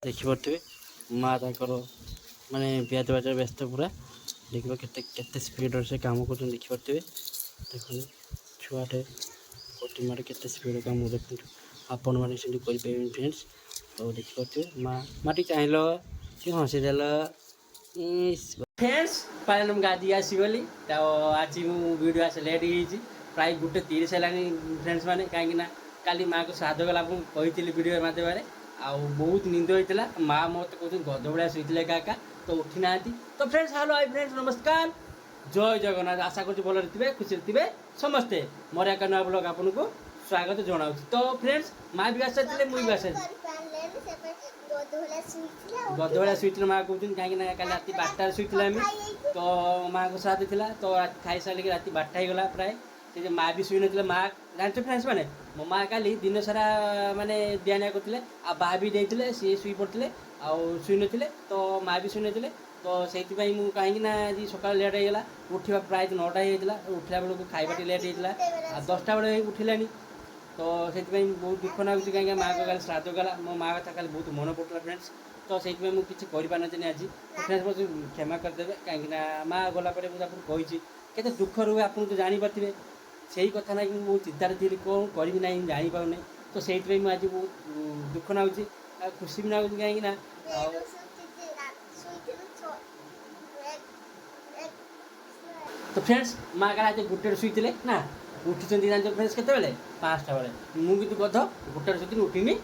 ଦେଖିପାରୁଥିବେ ମା ତାଙ୍କର ମାନେ ପିଆଜ ବାଜାରେ ବ୍ୟସ୍ତ ପୁରା ଦେଖିବ କେତେ ସ୍ପିଡ଼ରେ ସେ କାମ କରୁଛନ୍ତି ଦେଖିପାରୁଥିବେ। ଦେଖନ୍ତୁ ଛୁଆଟେ ଗୋଟେ ମାରେ କେତେ ସ୍ପିଡ଼ରେ କାମ ଦେଖନ୍ତୁ ଆପଣମାନେ ସେମିତି କରିପାରିବେନି ଫ୍ରେଣ୍ଡସ୍। ଆଉ ଦେଖିପାରୁଥିବେ ମା ଟିକେ ଚାହିଁଲ କି ହସିଦେଲ ଫ୍ରେଣ୍ଡସ୍ ପାଇଲେ ମୁଁ ଗାଧି ଆସିଗଲି। ତ ଆଜି ମୁଁ ଭିଡ଼ିଓ ଆସି ଲେଟ୍ ହେଇଯାଇଛି ପ୍ରାୟ 1:30 ହେଲାଣି ଫ୍ରେଣ୍ଡସ୍ ମାନେ, କାହିଁକିନା କାଲି ମାଆକୁ ଶ୍ରାଦ୍ଧ ଗଲା ମୁଁ କହିଥିଲି ଭିଡ଼ିଓ ମାଧ୍ୟମରେ। ଆଉ ବହୁତ ନିଦ ହେଇଥିଲା, ମା ମୋତେ କହୁଛନ୍ତି ଗଧ ଭଳିଆ ଶୋଇଥିଲେ ଏକା ଏକା ତ ଉଠି ନାହାନ୍ତି। ତ ଫ୍ରେଣ୍ଡସ୍ ହ୍ୟାଲୋ ହାଇ ଫ୍ରେଣ୍ଡସ୍ ନମସ୍କାର, ଜୟ ଜଗନ୍ନାଥ। ଆଶା କରୁଛି ଭଲରେ ଥିବେ, ଖୁସିରେ ଥିବେ ସମସ୍ତେ। ମୋର ଏକା ନୂଆ ବ୍ଲଗ୍ ଆପଣଙ୍କୁ ସ୍ୱାଗତ ଜଣାଉଛି। ତ ଫ୍ରେଣ୍ଡସ୍ ମା ବି ଆସିଥିଲେ, ମୁଁ ବି ଆସିଥିଲି। ଗଧ ଭଳିଆ ଶୋଇଥିଲେ ମା କହୁଛନ୍ତି, କାହିଁକିନା କାଲି ରାତି 12ଟାରେ ଶୋଇଥିଲେ ଆମେ। ତ ମାଆଙ୍କ ଶ୍ରାଦ୍ଧ ଥିଲା, ତ ଖାଇସାରିକି ରାତି 12ଟା ହେଇଗଲା ପ୍ରାୟ। ସେ ଯେ ମା ବି ଶୋଇନଥିଲେ, ମା ଜାଣିଛ ଫ୍ରେଣ୍ଡସ୍ ମାନେ ମୋ ମା କାଲି ଦିନ ସାରା ମାନେ ଦିଆନିଆ କରୁଥିଲେ, ଆଉ ବାହା ବି ଦେଇଥିଲେ, ସିଏ ଶୋଇ ପଡ଼ିଥିଲେ ଆଉ ଶୋଇନଥିଲେ, ତ ମା ବି ଶୋଇନଥିଲେ। ତ ସେଇଥିପାଇଁ ମୁଁ କାହିଁକି ନା ଆଜି ସକାଳ ଲେଟ୍ ହେଇଗଲା, ଉଠିବା ପ୍ରାୟ 9ଟା ହେଇଯାଇଥିଲା। ଉଠିଲା ବେଳକୁ ଖାଇବା ଟିକେ ଲେଟ୍ ହେଇଥିଲା, ଆଉ 10ଟା ବେଳେ ଉଠିଲାନି। ତ ସେଥିପାଇଁ ବହୁତ ଦୁଃଖ ଲାଗୁଛି, କାହିଁକି ମାଆଙ୍କ କାଲି ଶ୍ରାଦ୍ଧ ଗଲା। ମୋ ମା କଥା କାଲି ବହୁତ ମନେ ପଡ଼ୁଥିଲା ଫ୍ରେଣ୍ଡସ୍। ତ ସେଇଥିପାଇଁ ମୁଁ କିଛି କରିପାରିନଥିଲି ଆଜି। ଫ୍ରେଣ୍ଡସ୍ ମୋତେ କ୍ଷମା କରିଦେବେ, କାହିଁକିନା ମା ଗଲା ପରେ ମୁଁ ଆପଣଙ୍କୁ କହିଛି କେତେ ଦୁଃଖ ରୁହେ, ଆପଣ ତ ଜାଣିପାରୁଥିବେ। ସେଇ କଥା ନାଇଁ ମୁଁ ଚିନ୍ତାରେ ଥିଲି, କ'ଣ କରିବି ନାହିଁ ଜାଣିପାରୁନି। ତ ସେଇଥିପାଇଁ ମୁଁ ଆଜି ବହୁତ ଦୁଃଖ ଲାଗୁଛି ଆଉ ଖୁସି ବି ଲାଗୁଛି, କାହିଁକି ନା ଆଉ ତ ଫ୍ରେଣ୍ଡସ୍ ମା କାଲି ଆଜି 1ଟାରେ ଶୋଇଥିଲେ ନା, ଉଠିଛନ୍ତି ଜାଣିଛ ଫ୍ରେଣ୍ଡସ୍ କେତେବେଳେ? 5ଟା ବେଳେ। ମୁଁ କିନ୍ତୁ ଗଧ 1ଟାରେ ଶୋଇଥିଲି, ଉଠିନି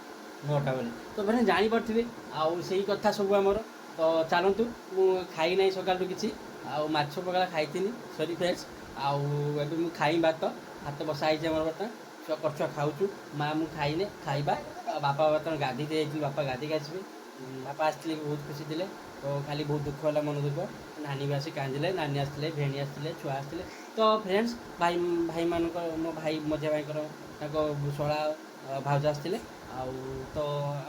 9ଟା ବେଳେ। ତ ଫ୍ରେଣ୍ଡସ୍ ଜାଣିପାରୁଥିବେ ଆଉ ସେଇ କଥା ସବୁ ଆମର। ତ ଚାଲନ୍ତୁ, ମୁଁ ଖାଇ ନାହିଁ ସକାଳଠୁ କିଛି, ଆଉ ମାଛ ପକାଳ ଖାଇଥିଲି ସରି ଫ୍ରେଣ୍ଡସ୍। ଆଉ ଏବେ ମୁଁ ଖାଇ ଭାତ ବସା ହେଇଛି ଆମର ବର୍ତ୍ତମାନ, ଛୁଆ ଛୁଆ ଖାଉଛୁ, ମା ମୁଁ ଖାଇଲେ ଖାଇବା। ଆଉ ବାପା ବର୍ତ୍ତମାନ ଗାଧୋଇ ଯାଇଥିଲି, ବାପା ଗାଧୋଇକି ଆସିବେ। ବାପା ଆସିଥିଲେ ବହୁତ ଖୁସି ଥିଲେ, ତ ଖାଲି ବହୁତ ଦୁଃଖ ହେଲା, ମନ ଦୁଃଖ। ନାନୀ ବି ଆସି କାନ୍ଦିଲେ, ନାନୀ ଆସିଥିଲେ, ଭେଣୀ ଆସିଥିଲେ, ଛୁଆ ଆସିଥିଲେ। ତ ଫ୍ରେଣ୍ଡସ୍ ଭାଇମାନଙ୍କ ମୋ ଭାଇ ମଝିଆ ଭାଇଙ୍କର ତାଙ୍କ ଶଳା ଭାଉଜ ଆସିଥିଲେ। ଆଉ ତ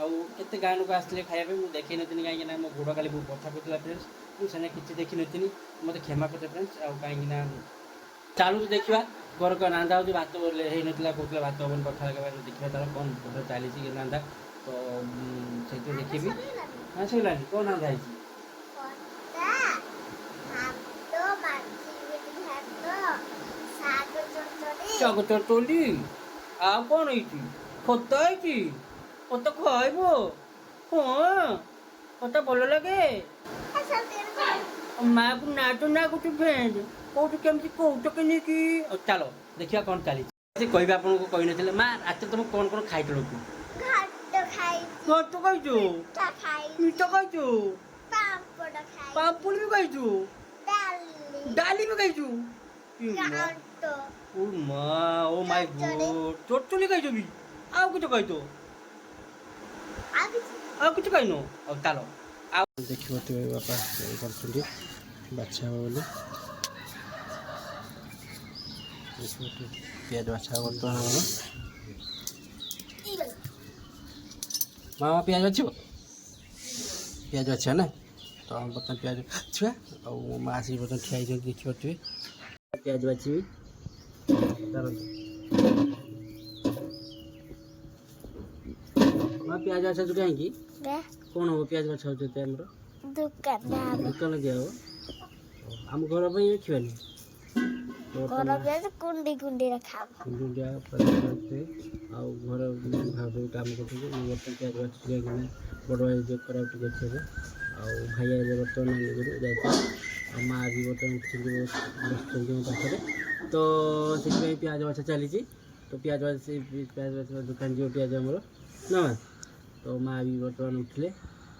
ଆଉ କେତେ ଗାଁ ଲୋକ ଆସିଥିଲେ ଖାଇବା ପାଇଁ, ମୁଁ ଦେଖେଇ ନଥିଲି କାହିଁକିନା ମୋ ଗୋଡ଼ କାଲି ବହୁତ ବଥା କରୁଥିଲା ଫ୍ରେଣ୍ଡସ୍। ମୁଁ ସେନେ କିଛି ଦେଖିନଥିଲି, ମୋତେ କ୍ଷମା କରିଦେବେ ଫ୍ରେଣ୍ଡସ୍। ଆଉ କାହିଁକିନା ଚାଲୁଛୁ ଦେଖିବା ଘରକୁ ରାନ୍ଧା ହେଉଛି, ଭାତ ହେଇନଥିଲା, କହୁଥିଲା ଭାତ ହେବନି, କଥା ଦେଖିବା ତାର କ'ଣ ଭଲ ଚାଲିଛି କି ରାନ୍ଧା। ତ ସେଇଥିପାଇଁ ଦେଖିବି। ହଁ ସରିଲାଣି, କ'ଣ ରାନ୍ଧା ହେଇଛି? ଶାଗ ଚଟଣି, ଆଉ କ'ଣ ହେଇଛି? ଖଟା ହେଇଛି, ଖଟା ଖାଇବ? ହଁ ଖଟା ଭଲ ଲାଗେ। ମାଆକୁ ନାଜ ନାଗୁଛୁ ଫ୍ରେଣ୍ଡ, କୋଉଠୁ କେମିତି କହୁଛ କେମିତି? ଆଉ ଚାଲ ଦେଖିବା କ'ଣ ଚାଲିଛି। ସେ କହିବେ ଆପଣଙ୍କୁ କହିନଥିଲେ। ମା ରାତିରେ ତମେ କ'ଣ କ'ଣ ଖାଇଥିଲ? ଭାତ ଖାଇଛୁ, ମିଠା ଖାଇଛୁ, ପାମ୍ପଡ଼ ବି ଖାଇଛୁ, ଡାଲି ବି ଖାଇଛୁ। ଓ ମା, ଓ ମାଇ ଗଡ୍, ଚଟଣି ଖାଇଛୁ ବି? ଆଉ କିଛି ଖାଇଛୁ? ଆଉ କିଛି ଖାଇନୁ? ଆଉ ଚାଲ ଆଉ ଦେଖିପାରୁଥିବେ ବାପା କରୁଛନ୍ତି ବାଛା ହେବ ବୋଲି। ପିଆଜ ବାଛା ହେବ ବର୍ତ୍ତମାନ ଆମର। ମାମା ପିଆଜ ବାଛିବ, ପିଆଜ ବାଛିବା ନା। ତ ବର୍ତ୍ତମାନ ପିଆଜ ବାଛିବା, ଆଉ ମୋ ମା ଆସିକି ବର୍ତ୍ତମାନ ଠିଆ ହେଇଛନ୍ତି ଦେଖିପାରୁଥିବେ। ପିଆଜ ବାଛିବି, ମା ପିଆଜ ବାଛାଉଛୁ କାହିଁକି? କ'ଣ ହବ ପିଆଜ ବାଛାଉଛୁ ଆମର? ଦୋକାନ ଦିଆହବ, ଆମ ଘର ପାଇଁ ଦେଖିବାନି। କୁଣ୍ଡି ଆଉ ଘର ଭାବ କାମ କରୁଛନ୍ତି। ମୁଁ ବର୍ତ୍ତମାନ ପିଆଜ ବାଛୁଛି, କାହିଁକିନା ବଡ଼ ଭାଇ ଦେହ ଖରାପ ଟିକେ ଅଛି ଏବେ। ଆଉ ଭାଇ ଆଇଲେ ବର୍ତ୍ତମାନ ନାନୀ ଘରୁ ଯାଇଥିଲେ, ଆଉ ମା ବି ବର୍ତ୍ତମାନ ବସିଛନ୍ତି ମୋ ପାଖରେ। ତ ସେଥିପାଇଁ ପିଆଜ ବାଛା ଚାଲିଛି। ତ ପିଆଜ ବାଛା ଦୋକାନ ଯିବ ପିଆଜ ଆମର ନା। ତ ମା ବି ବର୍ତ୍ତମାନ ଉଠିଲେ,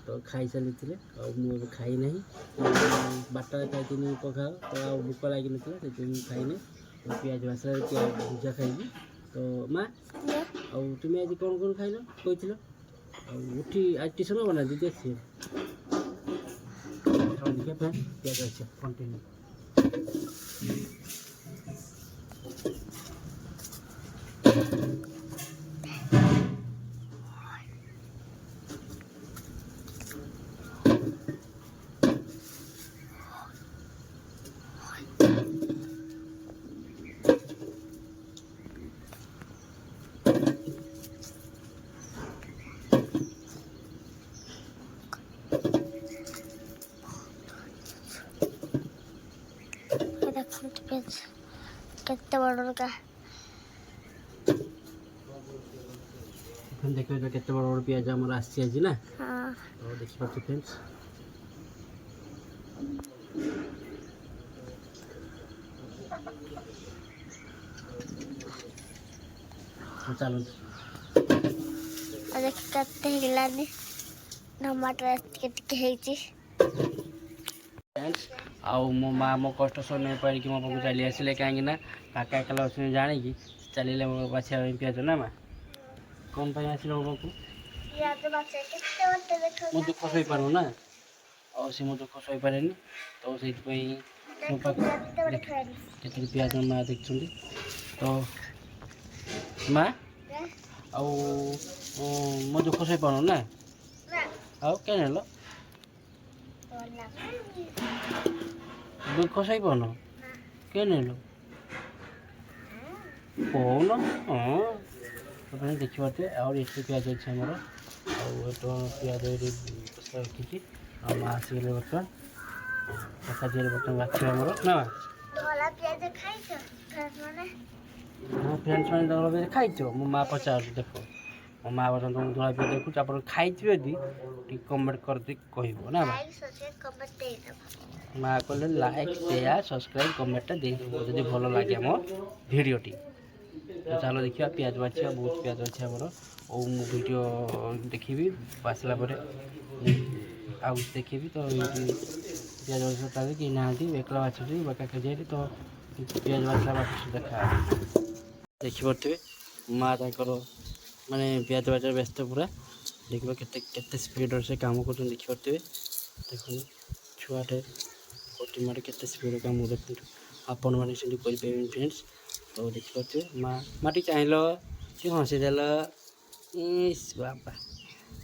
ତ ଖାଇସାରିଥିଲେ, ଆଉ ମୁଁ ଏବେ ଖାଇନାହିଁ। 12ଟାରେ ଖାଇଥିଲି ପଖାଳ, ତ ଆଉ ଭୋକ ଲାଗିନଥିଲା, ସେଥିପାଇଁ ମୁଁ ଖାଇନି। ପିଆଜ ବାଛିଲା ଭୁଜା ଖାଇବି। ତ ମା ଆଉ ତୁମେ ଆଜି କ'ଣ କ'ଣ ଖାଇଲ କହିଥିଲ? ଆଉ ଉଠି ଆଜି ଟିଉସନ୍ ହେବ ନା? ଦିଦି ଆସିବେ, ଦେଖିବା ପିଆଜ ବାଛିବା କଣ୍ଟିନ୍ୟୁ। କେତେ ବଡ଼ଟା देखो तो केते बड़ बड़ पियाज हमर आसी आज ना हाँ तो देखि पाछु फ्रेंड्स चलो देख केते हिलानी टमाटर केते हेची फ्रेंड्स आउ मो माँ मो कष्ट सह नहीं पार कि मो पाक चली आसिले कहीं ना काका एकला अच्छे जाने कि चलिए मो बाछिया पियाज ना माँ कौन पाई आसिल मो पाक पियाज बाछे केते बटे देखो मो दुख सही पारू ना और से मो दुख सही पारेनी तो से मो पाक केते पियाज माँ देखुंदी तो माँ आउ मो दुख सही पारू ना आउ क्या नेलो दुख सही पान क्या नेलो कौन हाँ अपने देखिए आउ ये पियाज अच्छे आमर आउ पियाज रखी माँ आसगले बर्तमान पका दिए बर्तमान बाछी आमर ना धला पियाज खाइछ माने हाँ फ्रेंड्स मैंने धला खाई मो माँ पचार देख मो माँ बर्तमान तुम धला पियाज देखुच आप खाई यदि कमेंट करते कह ना लाइक सब्सक्राइब कमेंट दे दो माँ कहले लाइक शेयर सब्सक्राइब कमेंट दे जब भल लगे आम भिडटी तो चलो देखा पियाज बाछिया बहुत पियाज अच्छे आमर और मु वीडियो देखी बासला आउ देखी तो पियाज बाछा कि ना एकला बाछुरी बका के तो पियाज बाछला बाछ देखा देखिपे माँ तर माने पियाज बाछा व्यस्त पूरा देखिए केते स्पीड से काम कर देखिपे देखो छुआटे कोटी मारे केते स्पीड काम देखो आपण मैंने से करें फ्रेंड्स तो देखिपे माँ टी चाहिए सी हसीदेल इस बापा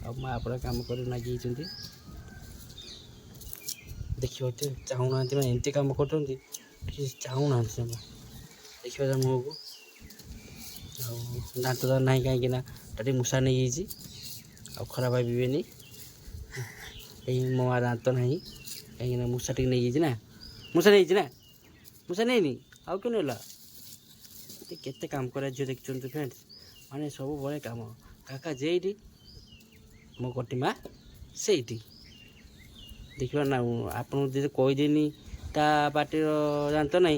आ माँ पूरा काम कर लगी देखिए चाहूना मैं एमती कम कर चाहूना देखिए मुँह को दाँत तो ना कहीं टे मूषा नहीं जाइए खराब भावे मो दाँत ना कहीं मूषा टे नहीं जाइए ना मूषा नहीं ना मूषा नहीं आउ क्यों नेला केते काम कर झील देखते फ्रेंड्स माने सब बड़े काम काका जेठी मो कटी माँ से देखिए ना आपन जो कहीदेनी ता पार्टी दांत ना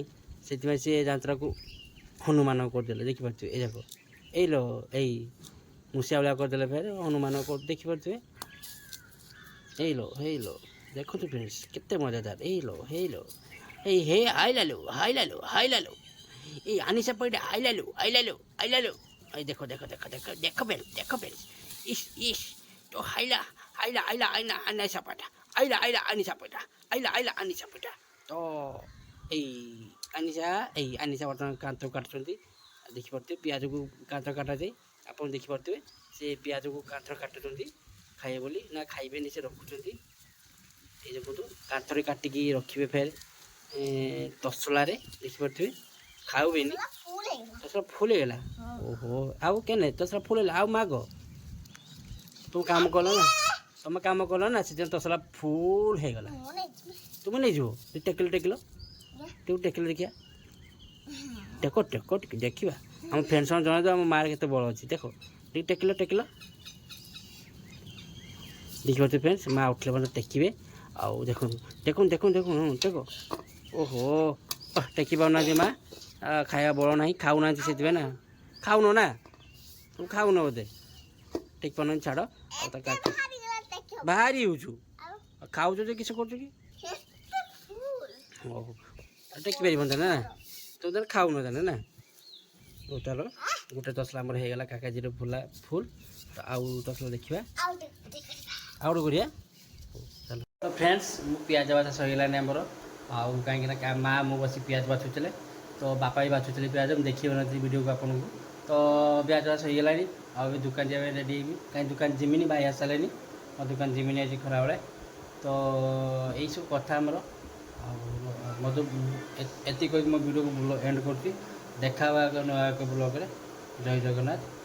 से सी दांतरा को हनुमान करदे देखिपे ये जाक लो यही मूसिया भाया करदे फेर हनुमान देखिपे हे लो देखो फ्रेंड्स केते मजादार हे लो हे हाइलालो ए आनिसा पड़े आइलालो देखो फ्रेंड्स इस तो हाइला आनिसा पटा आनिसा पटा तो आनिसा बर्तमान कांत काटुं देखिपे पियाज को कांत काटा जाए आप देखिपे से पियाज को कांत काटुं खाए बोली ना खाइबेनि से रखुंट ये देखो कांथरे काटिकी रखिए फेर तसला देखिपे खाओबेनि तसला फुल गला ओहो आउ के तसला फुल आउ माग तुम काम कल ना तुम काम कल ना से तसला फुल हो गला तुम नहीं जो टेकिल देखिया टेक देखा आम फ्रेंड्स जन दो आम मार के बल अच्छी देखो टेकिल देखिए फ्रेंड्स माँ उठले मतलब टेकिए आउ देख ओहो टेकी पाना माँ खाया बल ना खाऊना से ना खाऊन ना तुम खाऊन बोधे टेक पाना छाड़ बाहरी हो खाऊ किस कर टेकी पार ना तुम तो खाऊन ताने ना चलो गोटे तसला आमर हो गला काकाजी फुला फुल तो आउ तसला देखा आउ गोटे करिया चलो तो फ्रेंड्स पियाज बाछा सहीगलानी आमर आउ कहीं माँ मो बस पियाज बाछुले तो बापा भी बाछुले पियाज देखिए ना वीडियो को आपको तो पियाज बाछा सहीगलानी आउ दुकान जाए रेडी कहीं दुकान जिमिनी भाई आस सारे और दुकान जिमिनी आज खरा बेले तो यही सब कथा आमर मत एति कह मो वीडियो को एंड कर देखा ब्लॉग जय जगन्नाथ।